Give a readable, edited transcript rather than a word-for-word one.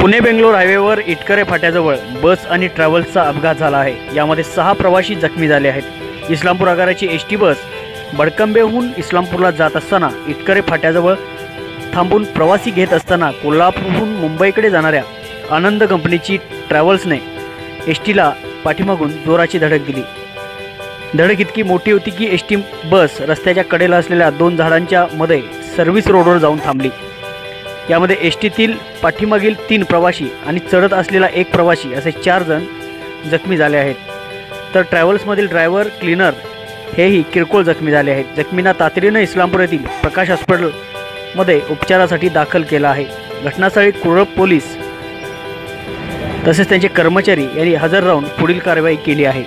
पुणे बेंगलोर हायवेवर इटकरे फाट्याजवळ बस आणि ट्रॅव्हल्सचा अपघात झाला आहे। यामध्ये 6 प्रवासी जखमी झाले आहेत। इस्लामपूर आगाराची एसटी बस बडकंबेहून इस्लामपूरला जात असताना इटकरे फाट्याजवळ थांबून प्रवासी घेत असताना कोल्हापूरहून मुंबईकडे जाणाऱ्या आनंद कंपनीची ट्रॅव्हल्सने एसटीला पाठीमागून जोराची धडक दिली। धडक इतकी मोठी होती की एसटी बस रस्त्याच्या कडेला असलेल्या 2 झाडांच्या मध्ये सर्व्हिस रोडवर जाऊन थांबली। यामध्ये एसटीतील पाठीमागील 3 प्रवासी आणि चढत असलेला 1 प्रवासी असे 4 जण जखमी झाले आहेत। तर ट्रॅव्हल्समधील ड्रायव्हर क्लीनर हेही किरकोळ जखमी झाले आहेत। जखमींना तातडीने इस्लामपूर येथील प्रकाश हॉस्पिटलमध्ये उपचारासाठी दाखल केला आहे। घटनास्थळी कुरप पोलीस तसेच त्यांचे कर्मचारी यांनी हजर राहून पुढील कारवाई केली आहे।